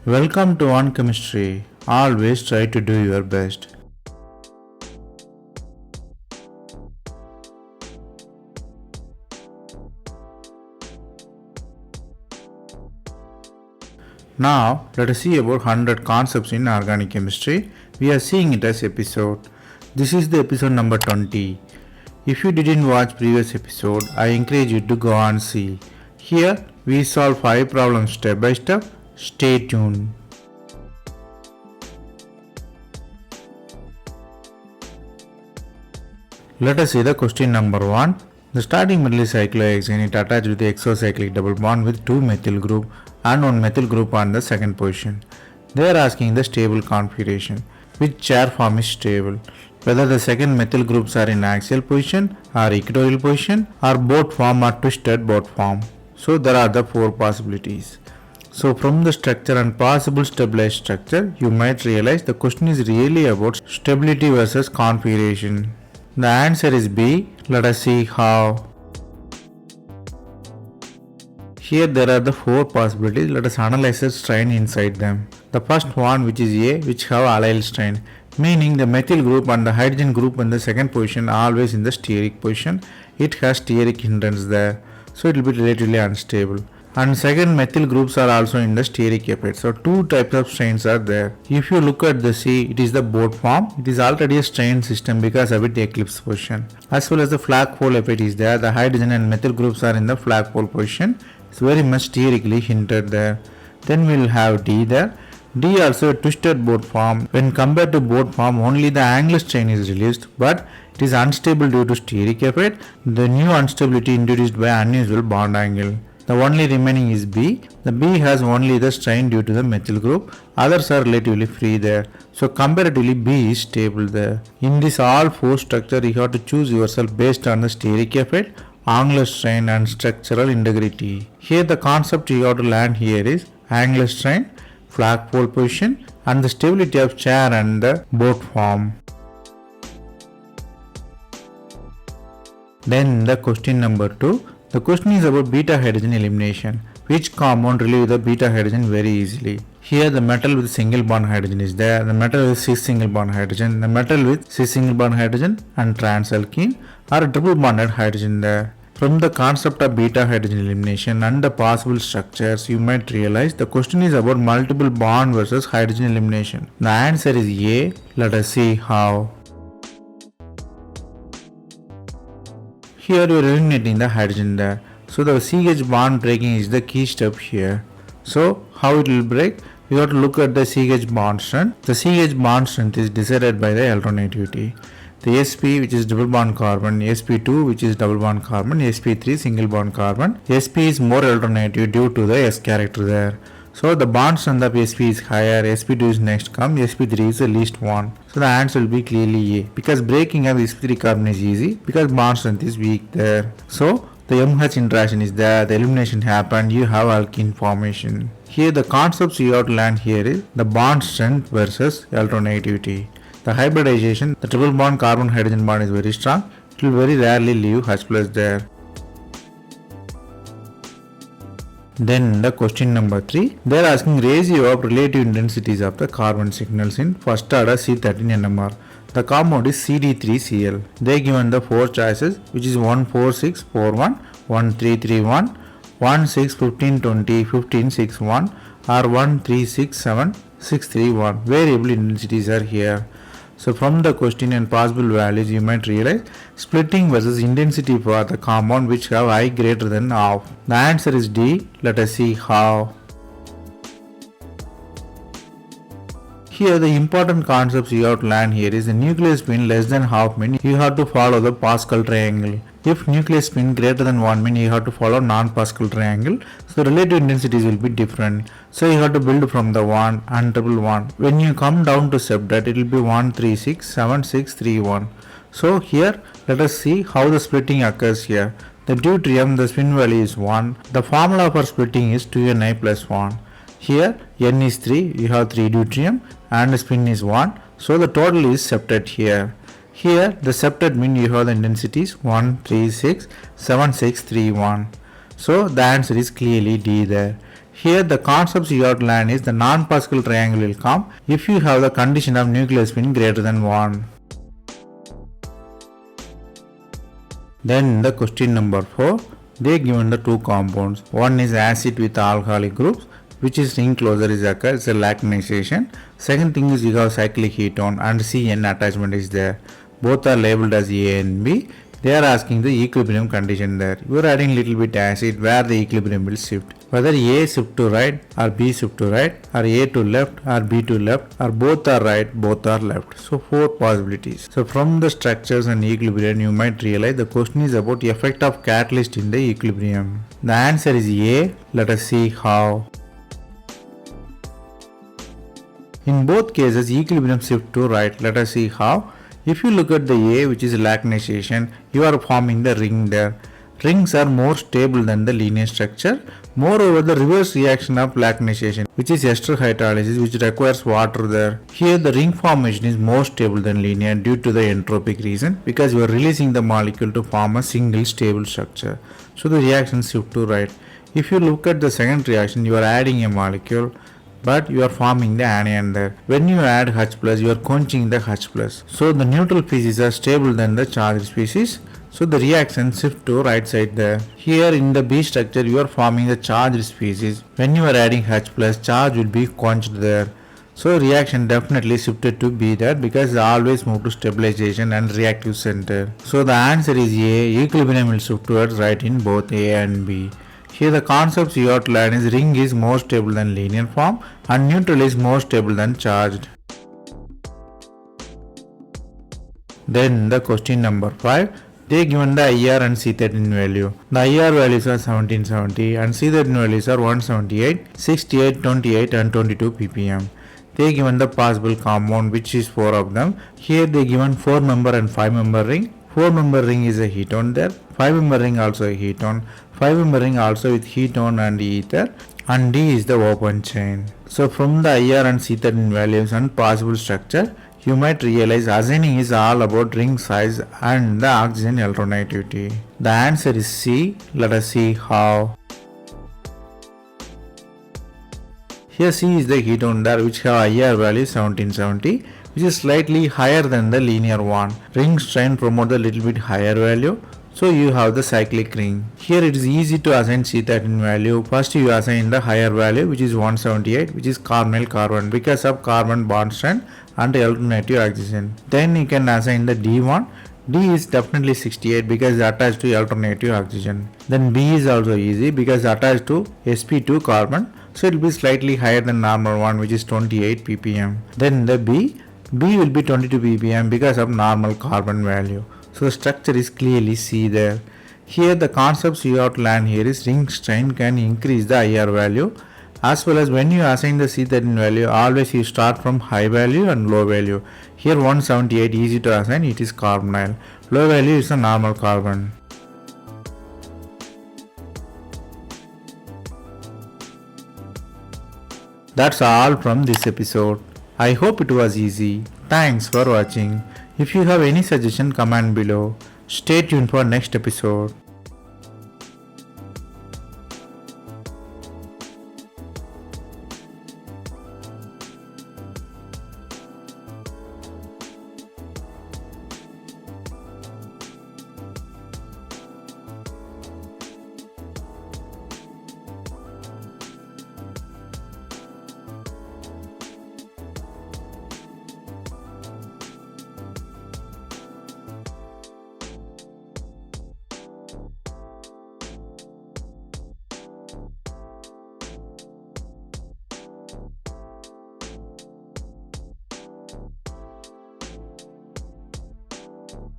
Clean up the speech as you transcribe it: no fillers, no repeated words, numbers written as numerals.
Welcome to On Chemistry. Always try to do your best. Now, let us see about 100 concepts in organic chemistry. We are seeing it as episode. This is the episode number 20. If you didn't watch previous episode, I encourage you to go and see. Here, we solve 5 problems step by step. Stay tuned. Let us see the question number 1. The starting metal is cyclohexane. It attached with the exocyclic double bond with 2 methyl group and 1 methyl group on the second position. They are asking the stable configuration. Which chair form is stable? Whether the second methyl groups are in axial position or equatorial position or both form or twisted both form. So there are the 4 possibilities. So from the structure and possible stabilized structure, you might realize the question is really about stability versus configuration. The answer is B. Let us see how. Here there are the 4 possibilities. Let us analyze the strain inside them. The first one, which is A, which have allyl strain, meaning the methyl group and the hydrogen group in the second position are always in the steric position. It has steric hindrance there, so it will be relatively unstable. And second, methyl groups are also in the steric effect. So 2 types of strains are there. If you look at the C, it is the boat form. It is already a strain system because of its eclipse position. As well as the flagpole effect is there. The hydrogen and methyl groups are in the flagpole position. It's very much sterically hindered there. Then we will have D there. D also a twisted boat form. When compared to boat form, only the angular strain is released, but it is unstable due to steric effect. The new instability introduced by unusual bond angle. The only remaining is B. The B has only the strain due to the methyl group. Others are relatively free there. So comparatively B is stable there. In this all 4 structure, you have to choose yourself based on the steric effect, angular strain and structural integrity. Here the concept you have to learn here is angular strain, flagpole position and the stability of chair and the boat form. Then the question number 2. The question is about beta hydrogen elimination. Which compound relieve the beta hydrogen very easily? Here the metal with single bond hydrogen is there, the metal with cis single bond hydrogen, the metal with cis single bond hydrogen and transalkene or triple bonded hydrogen there. From the concept of beta hydrogen elimination and the possible structures, you might realize the question is about multiple bond versus hydrogen elimination. The answer is A. Let us see how. Here you are eliminating the hydrogen there. So the CH bond breaking is the key step here. So how it will break? You have to look at the CH bond strength. The CH bond strength is decided by the electronegativity. The sp, which is double bond carbon, sp2, which is double bond carbon, sp3 single bond carbon. Sp is more electronegative due to the s character there. So the bond strength of sp is higher, sp2 is next come, sp3 is the least one. So the answer will be clearly A, because breaking of sp3 carbon is easy because bond strength is weak there. So the MH interaction is there, the elimination happened, you have alkene formation. Here the concepts you have to learn here is the bond strength versus electronegativity. The hybridization, the triple bond carbon hydrogen bond is very strong, it will very rarely leave H plus there. Then the question number 3, they are asking ratio of relative intensities of the carbon signals in first order C13 NMR. The compound is CD3Cl. They given the 4 choices, which is 14641, 1331, 16 15 20 15 61 or 1367 631. Variable intensities are here. So from the question and possible values, you might realize splitting versus intensity for the compound which have I greater than half. The answer is D. Let us see how. Here the important concepts you have to learn here is the nucleus spin less than half mean you have to follow the Pascal triangle. If nucleus spin greater than 1 mean you have to follow non-Pascal triangle. So relative intensities will be different. So you have to build from the 1 and triple 1. When you come down to septet, it will be 136 7631. So here let us see how the splitting occurs here. The deuterium, the spin value is 1. The formula for splitting is 2Ni plus 1. Here N is 3, you have 3 deuterium and the spin is 1. So the total is septet here. Here the septet mean you have the intensities 1, 3, 6, 7, 6, 3, 1. So the answer is clearly D there. Here the concepts you outline is the non-Pascal triangle will come if you have the condition of nuclear spin greater than 1. Then the question number 4, they given the two compounds. One is acid with alcoholic groups, which is ring closure is occurs, it's a lactonization. Second thing is you have cyclic ketone and CN attachment is there. Both are labeled as A and B. They are asking the equilibrium condition there. You are adding little bit acid where the equilibrium will shift. Whether A shift to right or B shift to right or A to left or B to left or both are right, both are left. So 4 possibilities. So from the structures and equilibrium you might realize the question is about effect of catalyst in the equilibrium. The answer is A. Let us see how. In both cases equilibrium shift to right. Let us see how. If you look at the A, which is lactonization, you are forming the ring there. Rings are more stable than the linear structure. Moreover, the reverse reaction of lactonization, which is ester hydrolysis, which requires water there. Here the ring formation is more stable than linear due to the entropic reason, because you are releasing the molecule to form a single stable structure. So the reaction shift to right. If you look at the second reaction, you are adding a molecule, but you are forming the anion there. When you add H+, you are quenching the H+. So the neutral species are stable than the charged species. So the reaction shift to right side there. Here in the B structure, you are forming the charged species. When you are adding H+, charge will be quenched there. So reaction definitely shifted to B there because they always move to stabilization and reactive center. So the answer is A. Equilibrium will shift towards right in both A and B. Here the concepts you outline is ring is more stable than linear form and neutral is more stable than charged. Then the question number 5, they given the IR and C13 value. The IR values are 1770 and C13 values are 178, 68, 28 and 22 ppm. They given the possible compound which is 4 of them. Here they given 4 member and 5 member ring. 4 member ring is a ketone there, 5 member ring also a ketone, 5 member ring also with ketone and ether, and D is the open chain. So from the IR and C13 values and possible structure, you might realize assigning is all about ring size and the oxygen electronegativity. The answer is C. Let us see how. Here C is the ketone there which have IR value 1770, which is slightly higher than the linear one. Ring strain promote a little bit higher value. So you have the cyclic ring. Here it is easy to assign C13 value. First you assign the higher value which is 178, which is carbonyl carbon because of carbon bond strength and alternative oxygen. Then you can assign the D1. D is definitely 68 because it attached to alternative oxygen. Then B is also easy because attached to sp2 carbon. So it will be slightly higher than normal one which is 28 ppm. Then the B will be 22 ppm because of normal carbon value. So the structure is clearly C there. Here the concepts you outline here is ring strain can increase the IR value, as well as when you assign the C13 value always you start from high value and low value. Here 178 easy to assign, it is carbonyl. Low value is a normal carbon. That's all from this episode. I hope it was easy. Thanks for watching. If you have any suggestion, comment below. Stay tuned for next episode.